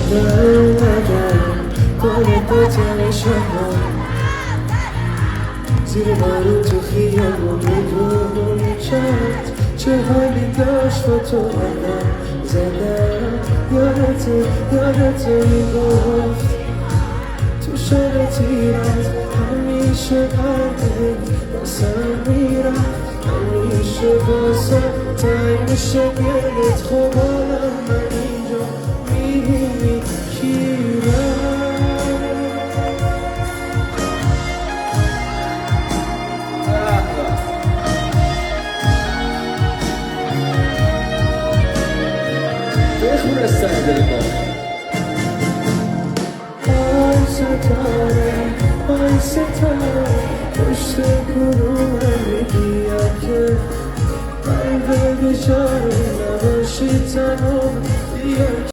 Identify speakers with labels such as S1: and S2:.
S1: زیر بارون تو خیابون بدون چت چه حالی داشت با تو آدم زدم یادت میگفت تو شب تیرت همیشه قلبه باسم میرم همیشه باسم تنگ میشه گلت خب حالا من اینجا میبینی کیرم بخون استنی دل ما آی ستاره پشت گروه میگیم که قلب بشاره نباشی تنها